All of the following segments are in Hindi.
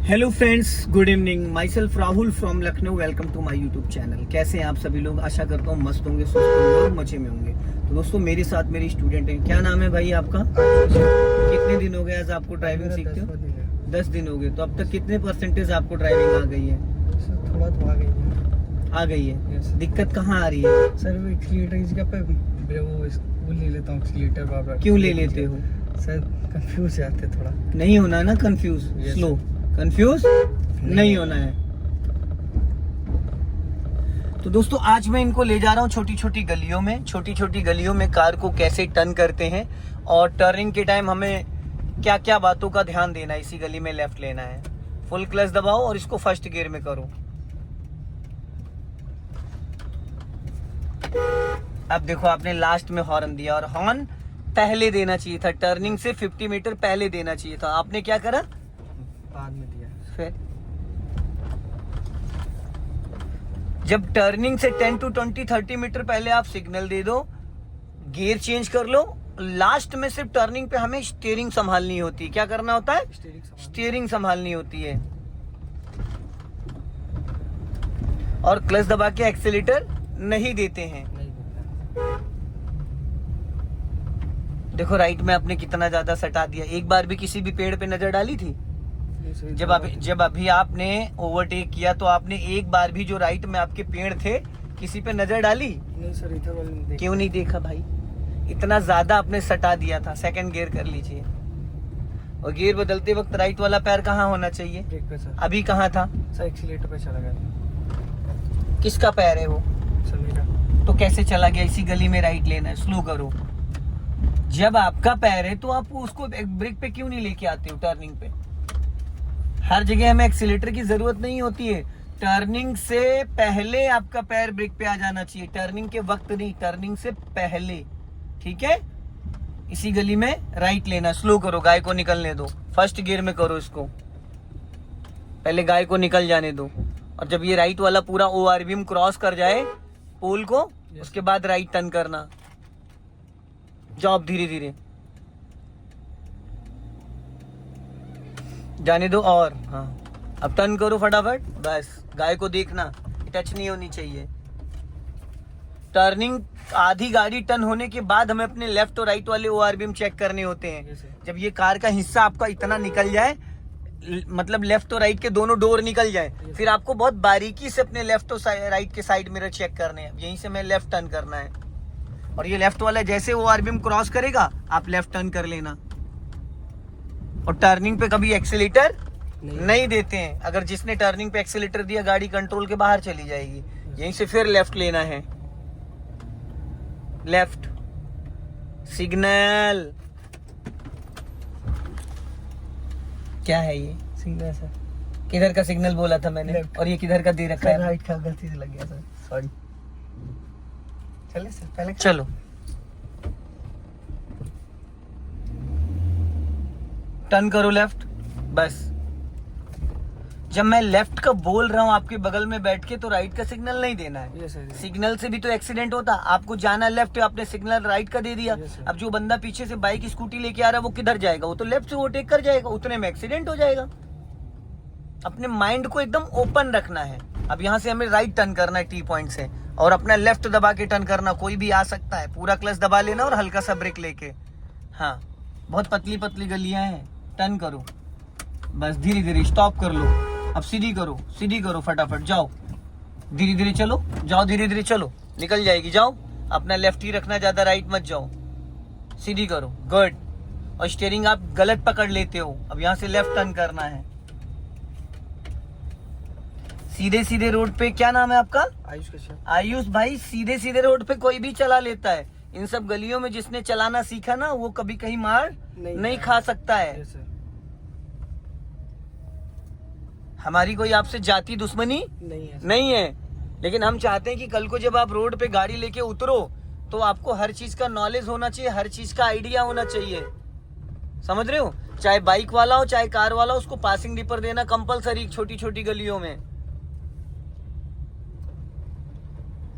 Hello friends, good evening. Myself Rahul from Lucknow. Welcome to my YouTube channel. कैसे हैं आप सभी लोग? आशा करता हूँ मस्त होंगे, स्वस्थ होंगे और मजे में होंगे। तो दोस्तों, मेरे साथ मेरी स्टूडेंट है। क्या नाम है भाई आपका? कितने दिन हो गए आज आपको ड्राइविंग सीखते हो? 10 दिन हो गए। तो अब तक कितने परसेंटेज आपको ड्राइविंग आ गई है? थोड़ा तो आ गई है। आ गई है। Yes. दिक्कत कहाँ आ रही है? सर वो एक्सीलेटर की जगह पे वो ले लेता हूँ एक्सीलेटर बार-बार। क्यों ले लेते हो? सर कंफ्यूज जाते थोड़ा। नहीं होना है ना कंफ्यूज। Yes, स्लो कंफ्यूज नहीं होना है। तो दोस्तों, आज मैं इनको ले जा रहा हूँ छोटी छोटी गलियों में कार को कैसे टर्न करते हैं और टर्निंग के टाइम हमें क्या क्या बातों का ध्यान देना है। इसी गली में लेफ्ट लेना है, फुल क्लच दबाओ और इसको फर्स्ट गियर में करो। अब देखो, आपने लास्ट में हॉर्न दिया और हॉर्न पहले देना चाहिए था। टर्निंग से 50 मीटर पहले देना चाहिए था। आपने क्या करा? बाद में दिया। फिर जब टर्निंग से 10 to 20 30 मीटर पहले आप सिग्नल दे दो, गियर चेंज कर लो। लास्ट में सिर्फ टर्निंग पे हमें स्टीयरिंग संभालनी होती है। क्या करना होता है? स्टीयरिंग संभालनी होती है। और क्लच दबा के एक्सीलेटर नहीं देते हैं। देखो, राइट में आपने कितना ज्यादा सटा दिया। एक बार भी किसी भी पेड़ पे नजर डाली थी? जब अभी आपने ओवरटेक किया तो आपने एक बार भी जो राइट में आपके पेड़ थे किसी पे नजर डाली? नहीं सर, इधर वाले नहीं देखा। क्यों नहीं देखा भाई? इतना ज्यादा आपने सटा दिया था। सेकंड गियर कर लीजिए। और गियर बदलते वक्त राइट वाला पैर कहाँ होना चाहिए? ब्रेक पे सर। अभी कहाँ था? सर एक्सीलेटर पे चला गया। किसका पैर है वो? सर मेरा। तो कैसे चला गया? इसी गली में राइट लेना है। स्लो करो। जब आपका पैर है तो आप उसको ब्रेक पे क्यों नहीं लेके आते हो? टर्निंग पे हर जगह हमें एक्सीलेटर की जरूरत नहीं होती है। टर्निंग से पहले आपका पैर ब्रेक पे आ जाना चाहिए। टर्निंग के वक्त नहीं, टर्निंग से पहले। ठीक है? इसी गली में राइट लेना। स्लो करो, गाय को निकलने दो। फर्स्ट गियर में करो इसको। पहले गाय को निकल जाने दो। और जब ये राइट वाला पूरा ORBM क्रॉस कर जाए पोल को, उसके बाद राइट टर्न करना। जाओ अब धीरे धीरे जाने दो। और हाँ, अब टर्न करो फटाफट। बस गाय को देखना, टच नहीं होनी चाहिए। टर्निंग आधी गाड़ी टर्न होने के बाद हमें अपने लेफ्ट और राइट वाले ORBM चेक करने होते हैं। जब ये कार का हिस्सा आपका इतना निकल जाए, मतलब लेफ्ट और राइट के दोनों डोर निकल जाए, फिर आपको बहुत बारीकी से अपने लेफ्ट और राइट के साइड मिरर चेक करने हैं। यहीं से हमें लेफ्ट टर्न करना है। और ये लेफ्ट वाला जैसे ORBM क्रॉस करेगा, आप लेफ्ट टर्न कर लेना। और टर्निंग पे कभी एक्सीलेटर नहीं देते हैं। अगर जिसने टर्निंग पे एक्सीलेटर दिया, गाड़ी कंट्रोल के बाहर चली जाएगी। यहीं से फिर लेफ्ट लेना है। Left signal. क्या है ये? Signal sir. किधर का सिग्नल बोला था मैंने? Left. और ये किधर का दे रखा है? राइट का गलती से लग गया सर, सॉरी। चलिए सर, पहले चलो टर्न करो लेफ्ट। बस जब मैं लेफ्ट का बोल रहा हूं आपके बगल में बैठ के, तो राइट का सिग्नल नहीं देना है। Yes, sir. सिग्नल से भी तो एक्सीडेंट होता। आपको जाना लेफ्ट है, आपने सिग्नल राइट का दे दिया। Yes, sir. अब जो बंदा पीछे से बाइक स्कूटी लेके आ रहा है, वो किधर जाएगा? वो तो लेफ्ट से ओवरटेक कर जाएगा, उतने में एक्सीडेंट हो जाएगा। अपने माइंड को एकदम ओपन रखना है। अब यहाँ से हमें राइट टर्न करना है T पॉइंट से, और अपना लेफ्ट दबा के टर्न करना। कोई भी आ सकता है। पूरा क्लच दबा लेना और हल्का सा ब्रेक लेके। हाँ, बहुत पतली पतली गलियां हैं। टर्न करो, बस धीरे धीरे स्टॉप कर लो। अब सीधी करो फटाफट। जाओ धीरे धीरे चलो, जाओ धीरे धीरे चलो, निकल जाएगी। जाओ, अपना लेफ्ट ही रखना, ज्यादा राइट मत जाओ। सीधी करो, गुड। और स्टीयरिंग आप गलत पकड़ लेते हो। अब यहाँ से लेफ्ट टर्न करना है। सीधे सीधे रोड पे, क्या नाम है आपका? आयुष का सर। आयुष भाई, सीधे सीधे रोड पे कोई भी चला लेता है। इन सब गलियों में जिसने चलाना सीखा ना, वो कभी कहीं मार नहीं खा सकता है। Yes, sir. हमारी कोई आपसे जाति दुश्मनी नहीं है सर। नहीं है, लेकिन हम चाहते हैं कि कल को जब आप रोड पे गाड़ी लेके उतरो, तो आपको हर चीज का नॉलेज होना चाहिए, हर चीज का आइडिया होना चाहिए। समझ रहे हो? चाहे बाइक वाला हो, चाहे कार वाला हो, उसको पासिंग दीपर देना कंपलसरी छोटी छोटी गलियों में।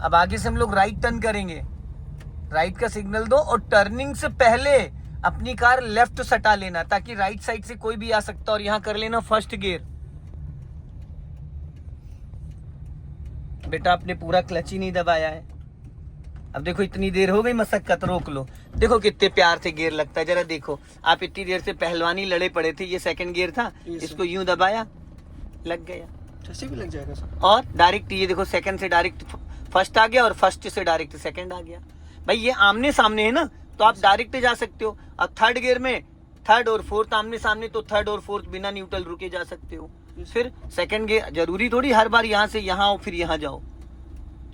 अब आगे से हम लोग राइट टर्न करेंगे। राइट का सिग्नल दो और टर्निंग से पहले अपनी कार लेफ्ट सटा लेना, ताकि राइट साइड से कोई भी आ सकता। और यहाँ कर लेना फर्स्ट गियर। बेटा आपने पूरा क्लच ही नहीं दबाया है। अब देखो इतनी देर हो गई मशक्कत, रोक लो। देखो कितने प्यार से गियर लगता है, जरा देखो। आप इतनी देर से पहलवानी लड़े पड़े थे, ये सेकंड गियर था, इसको यूं दबाया, लग गया। ऐसे भी लग जाएगा सर। और डायरेक्ट ये देखो, सेकंड से डायरेक्ट फर्स्ट आ गया और फर्स्ट से डायरेक्ट सेकंड आ गया। भाई ये आमने सामने है ना, तो आप डायरेक्ट जा सकते हो। अब थर्ड गियर में थर्ड और फोर्थ आमने सामने, तो थर्ड और फोर्थ बिना न्यूट्रल रुके जा सकते हो। फिर सेकंड गियर जरूरी थोड़ी हर बार यहाँ से यहाँ आओ फिर यहाँ जाओ,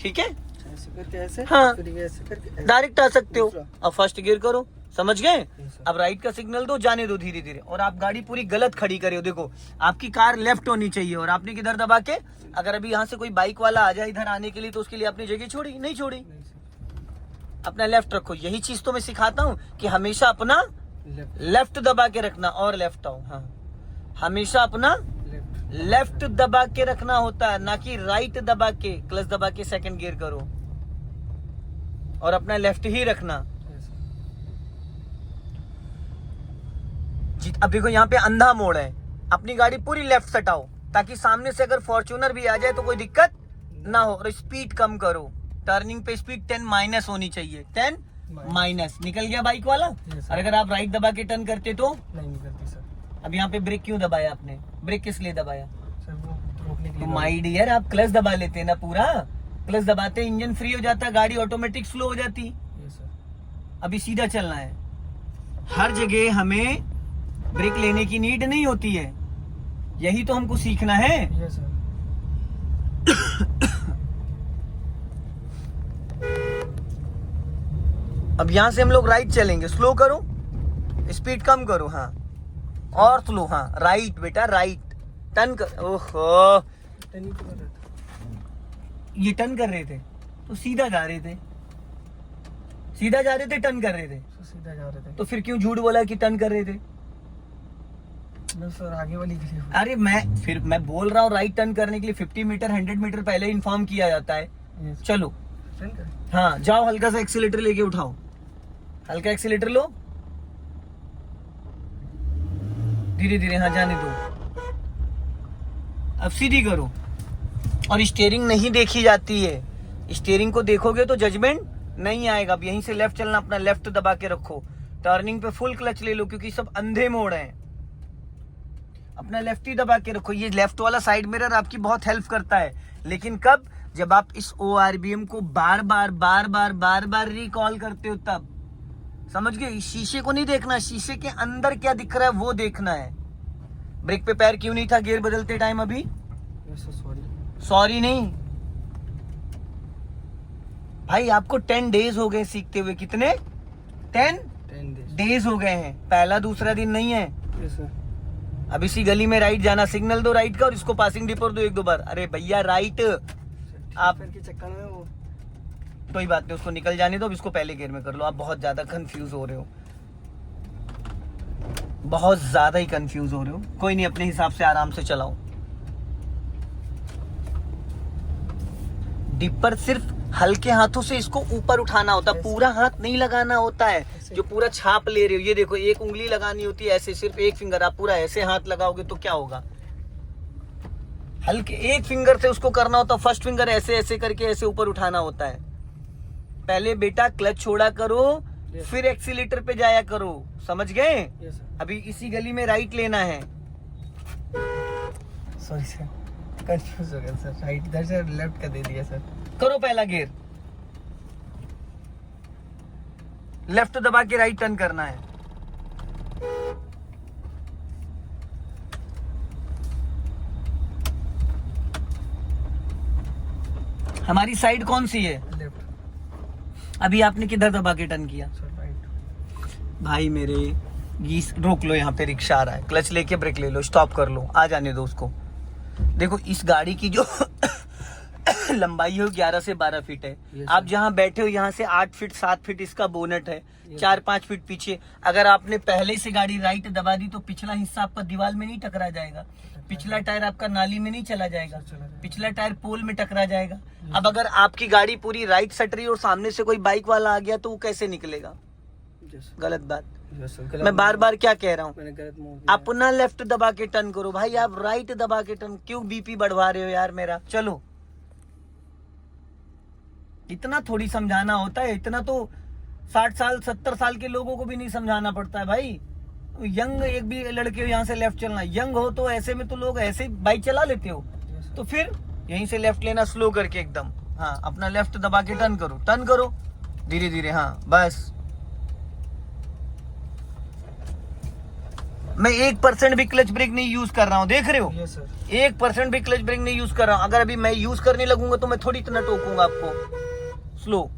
ठीक है? ऐसे करके ऐसे, हाँ। फिर ये ऐसे करके ऐसे। डायरेक्ट आ सकते हो। दूसरा। अब फर्स्ट गियर करो, समझ गए? सर। अब राइट का सिग्नल दो, जाने दो धीरे धीरे। और आप गाड़ी पूरी गलत खड़ी करे हो। देखो आपकी कार लेफ्ट होनी चाहिए और आपने किधर दबा के, अगर अभी यहाँ से कोई बाइक वाला आ जाए इधर आने के लिए, तो उसके लिए आपने जगह छोड़ी? नहीं छोड़ी, नहीं सर। अपना लेफ्ट रखो। यही चीज तो मैं सिखाता हूँ कि हमेशा अपना लेफ्ट लेफ्ट दबा के रखना। और लेफ्ट आओ, हाँ, हमेशा अपना लेफ्ट। लेफ्ट दबा के रखना होता है, ना कि राइट दबा के। क्लच दबा के सेकंड गियर करो और अपना लेफ्ट ही रखना। ऐसे। अब देखो यहाँ पे अंधा मोड़ है, अपनी गाड़ी पूरी लेफ्ट सटाओ ताकि सामने से अगर फॉर्च्यूनर भी आ जाए तो कोई दिक्कत ना हो। और स्पीड कम करो, टर्निंग पे स्पीड 10 माइनस होनी चाहिए। 10 माइनस निकल गया बाइक वाला। और अगर आप राइट दबा के टर्न करते तो नहीं निकलती सर। अब यहाँ पे ब्रेक क्यों दबाया आपने? ब्रेक किस लिए दबाया? सर वो रोकने के तो लिए। माय डियर, आप क्लच दबा लेते ना, पूरा क्लच दबाते इंजन फ्री हो जाता, गाड़ी ऑटोमेटिक स्लो हो जाती। ये सर। अभी सीधा चलना है। हर जगह हमें ब्रेक लेने की नीड नहीं होती है, यही तो हमको सीखना है। ये सर। अब यहां से हम लोग राइट चलेंगे। स्लो करो, स्पीड कम करो, हाँ, और स्लो, हाँ, राइट बेटा, राइट टर्न कर। ओहो, टर्निंग तो कर रहा था। ये टर्न कर रहे थे तो सीधा जा रहे थे, सीधा जा रहे थे, टर्न कर रहे थे, सर सीधा जा रहे थे। तो फिर क्यों झूठ बोला कि टर्न कर रहे थे? नहीं सर, आगे वाली गिरी हुई। अरे मैं बोल रहा हूँ राइट टर्न करने के लिए 50 मीटर 100 मीटर पहले इन्फॉर्म किया जाता है। ये सर। चलो, टर्न कर। हाँ, जाओ, हल्का सा एक्सीलेटर लेके उठाओ, हल्का एक्सीलेटर लो, धीरे धीरे, हाँ, जाने दो। अब सीधी करो। और स्टीयरिंग नहीं देखी जाती है, स्टीयरिंग को देखोगे तो जजमेंट नहीं आएगा। अब यहीं से लेफ्ट चलना, अपना लेफ्ट दबा के रखो, टर्निंग पे फुल क्लच ले लो क्योंकि सब अंधे मोड़ हैं। अपना लेफ्ट ही दबा के रखो। ये लेफ्ट वाला साइड मिरर आपकी बहुत हेल्प करता है, लेकिन कब? जब आप इस ORBM को बार बार रिकॉल करते हो तब। समझ गए? इस शीशे को नहीं देखना, शीशे के अंदर क्या दिख रहा है वो देखना है। ब्रेक पे पैर क्यों नहीं था गियर बदलते टाइम? अभी ये सर सॉरी। सॉरी नहीं भाई, आपको 10 डेज हो गए सीखते हुए। कितने? 10 डेज हो गए हैं, पहला दूसरा दिन नहीं है। ये सर। अब इसी गली में राइट जाना, सिग्नल दो राइट का और इसको पासिंग डिपर दो 1-2 बार। अरे भैया राइट, आप के चक्कर में वो कोई बात नहीं, उसको निकल जाने दो। अब इसको पहले गियर में कर लो। आप बहुत ज्यादा कंफ्यूज हो रहे हो, बहुत ज्यादा ही कंफ्यूज हो रहे हो। कोई नहीं, अपने हिसाब से आराम से चलाओ। डिपर सिर्फ हल्के हाथों से इसको ऊपर उठाना होता है, पूरा हाथ नहीं लगाना होता है जो पूरा छाप ले रहे हो। ये देखो, एक उंगली लगानी होती है ऐसे, सिर्फ एक फिंगर। आप पूरा ऐसे हाथ लगाओगे तो क्या होगा? हल्के एक फिंगर से उसको करना होता है। फर्स्ट फिंगर ऐसे ऐसे करके ऐसे ऊपर उठाना होता है। पहले बेटा क्लच छोड़ा करो, फिर एक्सीलेटर पे जाया करो, समझ गए? ये सर। अभी इसी गली में राइट लेना है। सॉरी सर, कंफ्यूज हो गया सर। राइट इधर से लेफ्ट का दे दिया सर। करो पहला गियर, लेफ्ट दबा के राइट टर्न करना है। हमारी साइड कौन सी है? लेफ्ट। अभी आपने किधर दबा के टर्न किया? Sir right. भाई मेरे गीस, रोक लो, यहाँ पे रिक्शा आ रहा है, क्लच लेके ब्रेक ले लो, स्टॉप कर लो, आ जाने दो उसको। देखो इस गाड़ी की जो लंबाई है 11 से 12 फीट है। Yes, आप जहाँ बैठे हो यहाँ से 8 फीट 7 फीट इसका बोनट है, 4-5 फीट पीछे। अगर आपने पहले से गाड़ी राइट दबा दी तो पिछला हिस्सा आपका दीवार में नहीं टकरा जाएगा, पिछला टायर आपका नाली में नहीं चला जाएगा, पिछला टायर पोल में टकरा जाएगा। अब अगर आपकी गाड़ी पूरी राइट सट रही और सामने से कोई बाइक वाला आ गया तो वो कैसे निकलेगा? गलत बात। मैं बार बार क्या कह रहा हूँ, मैंने गलत मोड़ दिया। अपना लेफ्ट दबा के टर्न करो भाई। आप राइट दबा के टर्न क्यों बीपी बढ़वा रहे हो यार मेरा? चलो इतना थोड़ी समझाना होता है, इतना तो 60 साल 70 साल के लोगों को भी नहीं समझाना पड़ता है भाई। यंग एक भी लड़के हो यहाँ से लेफ्ट चलना, यंग हो तो ऐसे में तो लोग ऐसे बाइक चला लेते हो, तो फिर यहीं से लेफ्ट लेना स्लो करके एकदम। हाँ, अपना लेफ्ट दबा के टर्न करो धीरे धीरे। हाँ बस, मैं 1% भी क्लच ब्रेक नहीं यूज कर रहा हूँ, देख रहे हो? Yes sir. 1% भी क्लच ब्रेक नहीं यूज कर रहा हूँ। अगर अभी मैं यूज करने लगूंगा तो मैं थोड़ी इतना टोकूंगा आपको। स्लो,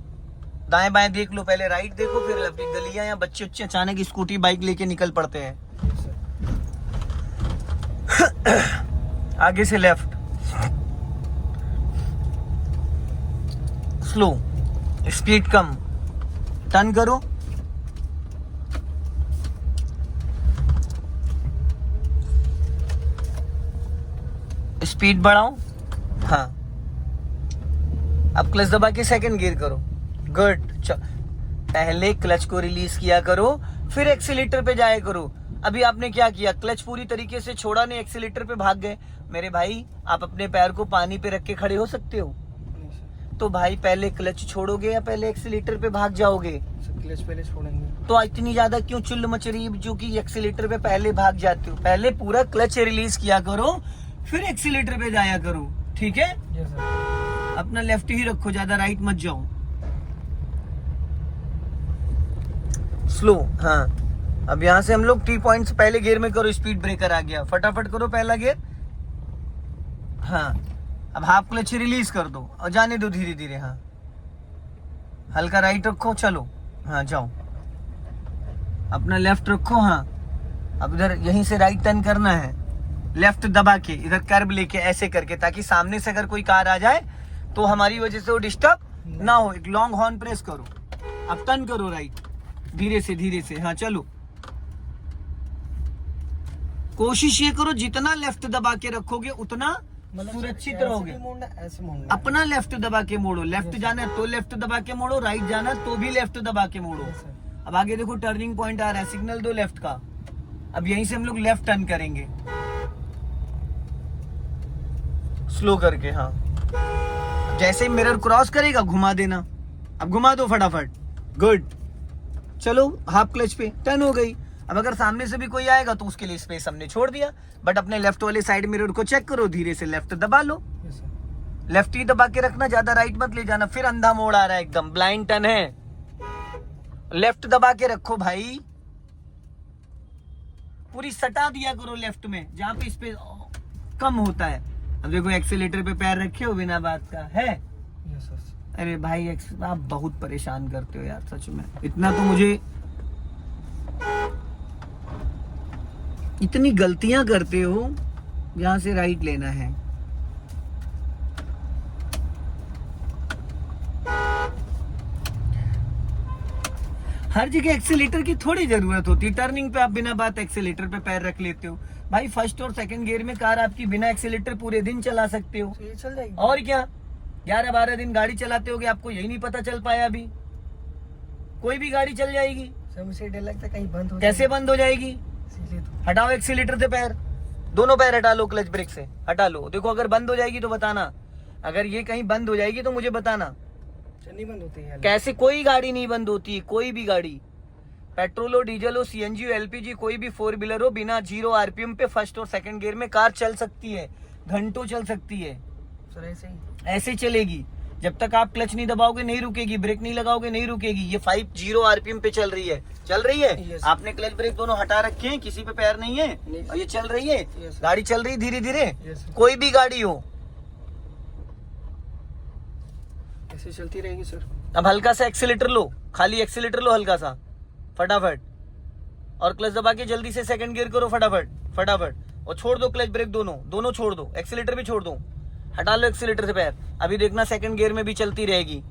दाएं बाएं देख लो, पहले राइट देखो फिर लेफ्ट। गलियां या बच्चे उच्चे अचानक स्कूटी बाइक लेके निकल पड़ते हैं। आगे से लेफ्ट, स्लो, स्पीड कम, टर्न करो, स्पीड बढ़ाओ। हाँ, अब क्लच दबा के सेकंड गियर करो। गुड। पहले क्लच को रिलीज किया करो, फिर एक्सीलेटर पे जाया करो। अभी आपने क्या किया, क्लच पूरी तरीके से छोड़ा नहीं, एक्सीलेटर पे भाग गए। मेरे भाई, आप अपने पैर को पानी पे रख के खड़े हो सकते हो? तो भाई पहले क्लच छोड़ोगे या पहले एक्सीलेटर पे भाग जाओगे? क्लच पहले छोड़ेंगे। तो इतनी ज्यादा क्यों चुल्ल मच रही है जो कि एक्सीलेटर पे पहले भाग जाते हो? पहले पूरा क्लच रिलीज किया करो, फिर एक्सीलेटर पे जाया करो, ठीक है? Yes sir. अपना लेफ्ट ही रखो, ज्यादा राइट मत जाओ। स्लो। हाँ, अब यहाँ से हम लोग टी पॉइंट से पहले गियर में करो, स्पीड ब्रेकर आ गया, फटाफट करो पहला गियर। हाँ, अब हाफ क्लच रिलीज कर दो और जाने दो धीरे धीरे। हाँ, हल्का राइट रखो, चलो। हाँ जाओ, अपना लेफ्ट रखो। हाँ, अब इधर यहीं से राइट टर्न करना है, लेफ्ट दबा के इधर कर्व लेके ऐसे करके, ताकि सामने से अगर कोई कार आ जाए तो हमारी वजह से वो डिस्टर्ब ना हो। एक लॉन्ग हॉर्न प्रेस करो, अब टर्न करो राइट, धीरे से। हाँ चलो, कोशिश ये करो जितना लेफ्ट दबा के रखोगे उतना सुरक्षित रहोगे। ऐसे मोड़ना। अपना लेफ्ट दबा के मोड़ो, लेफ्ट जाना है तो लेफ्ट दबा के मोड़ो, राइट जाना है तो भी लेफ्ट दबा के मोड़ो। अब आगे देखो टर्निंग पॉइंट आ रहा है, सिग्नल दो लेफ्ट का। अब यहीं से हम लोग लेफ्ट टर्न करेंगे स्लो करके। हाँ, जैसे ही मिरर क्रॉस करेगा घुमा देना। अब घुमा दो फटाफट, गुड। चलो, हाफ क्लच पे टर्न हो गई। अब अगर सामने से भी कोई आएगा तो उसके लिए स्पेस हमने छोड़ दिया, बट अपने लेफ्ट वाले साइड मिरर को चेक करो, धीरे से लेफ्ट दबा लो। Yes sir. लेफ्ट ही दबा के रखना, ज्यादा राइट मत ले जाना। फिर अंधा मोड़ आ रहा है, एकदम ब्लाइंड टर्न है, लेफ्ट दबा के रखो भाई, पूरी सटा दिया करो लेफ्ट में जहां पे स्पेस कम होता है। अब देखो एक्सीलेटर पे पैर रखे हो बिना बात का है। Yes sir. अरे भाई, आप बहुत परेशान करते हो यार, सच में। इतना तो मुझे, इतनी गलतियां करते हो। यहां से राइट लेना है, हर जगह एक्सीलेटर की थोड़ी जरूरत होती है। टर्निंग पे आप बिना बात एक्सीलेटर पे पैर रख लेते हो। भाई फर्स्ट और सेकंड गियर में कार आपकी बिना एक्सीलेटर पूरे दिन चला सकते हो। तो ये चल जाएगी। और क्या, 11-12 दिन गाड़ी चलाते होगे, आपको यही नहीं पता चल पाया अभी? कोई भी गाड़ी चल जाएगी। सर मुझे डर लगता है कहीं बंद हो कैसे बंद हो जाएगी? इसीलिए तो। हटाओ एक्सीलेटर से पैर, दोनों पैर हटा लो, क्लच ब्रेक से हटा लो। देखो अगर बंद हो जाएगी तो बताना, अगर ये कहीं बंद हो जाएगी तो मुझे बताना। नहीं बंद होती है। कैसे? कोई गाड़ी नहीं बंद होती, कोई भी गाड़ी, पेट्रोल हो, डीजल हो, सीएनजी हो, एलपीजी, कोई भी 4 व्हीलर हो, बिना 0 आरपीएम पे फर्स्ट और सेकंड गियर में कार चल सकती है, घंटों चल सकती है। सर ऐसे ही ऐसे चलेगी, जब तक आप क्लच नहीं दबाओगे नहीं रुकेगी, ब्रेक नहीं लगाओगे नहीं रुकेगी। ये 50 आरपीएम पे चल रही है, चल रही है। Yes. आपने क्लच ब्रेक दोनों हटा रखे हैं, किसी पे पैर नहीं है, नहीं। और ये चल रही है। Yes. गाड़ी चल रही धीरे धीरे, Yes. कोई भी गाड़ी हो, ऐसे चलती रहेगी सर। अब हल्का सा एक्सीलेटर लो, खाली एक्सीलेटर लो हल्का सा, फटाफट, और क्लच दबा के जल्दी से सेकंड गियर करो फटाफट, और छोड़ दो क्लच ब्रेक, दोनों छोड़ दो, एक्सीलेटर भी छोड़ दो, हटा लो एक्सीलेटर से पैर। अभी देखना सेकंड गियर में भी चलती रहेगी।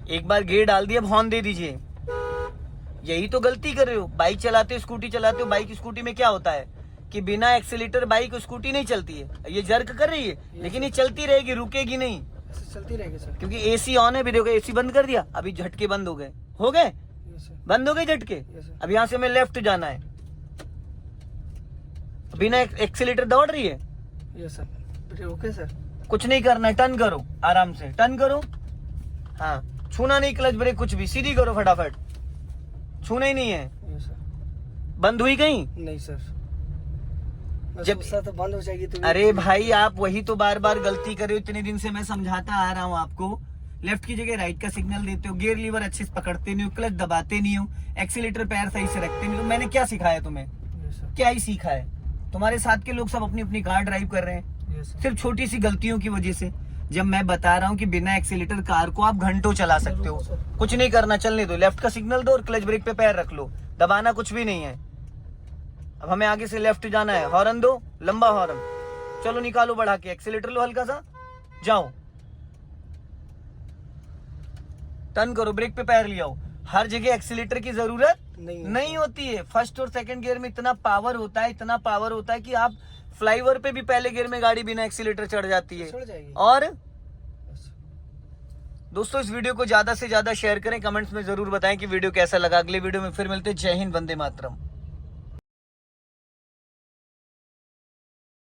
एक बार गियर डाल दिया, अब हॉर्न दे दीजिए। यही तो गलती कर रहे हो, बाइक चलाते हो, स्कूटी चलाते हो। बाइक स्कूटी में क्या होता है कि बिना एक्सीलेटर बाइक स्कूटी नहीं चलती है। ये जर्क कर रही है, लेकिन ये चलती रहेगी, रुकेगी नहीं, ऐसे चलती रहेगी सर। क्योंकि एसी ऑन है। भी देखो एसी बंद कर दिया, अभी झटके बंद हो गए, यस सर। बंद हो गए झटके। Yes, sir. अब यहाँ से हमें लेफ्ट जाना है, बिना एक्सीलेटर दौड़ रही है, यस सर। Okay sir. कुछ नहीं करना है, टर्न करो, आराम से टर्न करो, हाँ, छूना नहीं क्लच ब्रेक कुछ भी, सीधी करो फटाफट, छूना ही नहीं है। Yes sir. बंद हुई कहीं? नहीं सर, जब जब तो बंद हो जाएगी तो अरे भाई आप वही तो बार बार गलती कर रहे हो, इतने दिन से मैं समझाता आ रहा हूँ आपको, लेफ्ट की जगह राइट का सिग्नल देते हो, गियर लीवर अच्छे से पकड़ते नहीं हो, क्लच दबाते नहीं हो, एक्सीलेटर पैर सही से रखते नहीं हो। मैंने क्या सिखाया तुम्हें? Yes sir. क्या ही सीखा है? तुम्हारे साथ के लोग सब अपनी अपनी कार ड्राइव कर रहे हैं यस सर। सिर्फ छोटी सी गलतियों की वजह से। जब मैं बता रहा हूँ कि बिना एक्सीलेटर कार को आप घंटों चला सकते हो, कुछ नहीं करना, चलने दो, लेफ्ट का सिग्नल दो और क्लच ब्रेक पे पैर रख लो, दबाना कुछ भी नहीं है। अब हमें आगे से लेफ्ट जाना है, हॉर्न दो, लंबा हॉर्न, चलो निकालो बढ़ा के, एक्सीलेटर लो हल्का सा, जाओ, टर्न करो, ब्रेक पे पैर ले आओ। हर जगह एक्सीलेटर की जरूरत नहीं होती है। फर्स्ट और सेकंड गियर में इतना पावर होता है, इतना पावर होता है कि आप फ्लाईओवर पे भी पहले गियर में गाड़ी बिना एक्सीलेटर चढ़ जाती है। चढ़ जाएगी। और दोस्तों इस वीडियो को ज्यादा से ज्यादा शेयर करें, कमेंट्स में जरूर बताएं कि वीडियो कैसा लगा। अगले वीडियो में फिर मिलते हैं। जय हिंद, वंदे मातरम।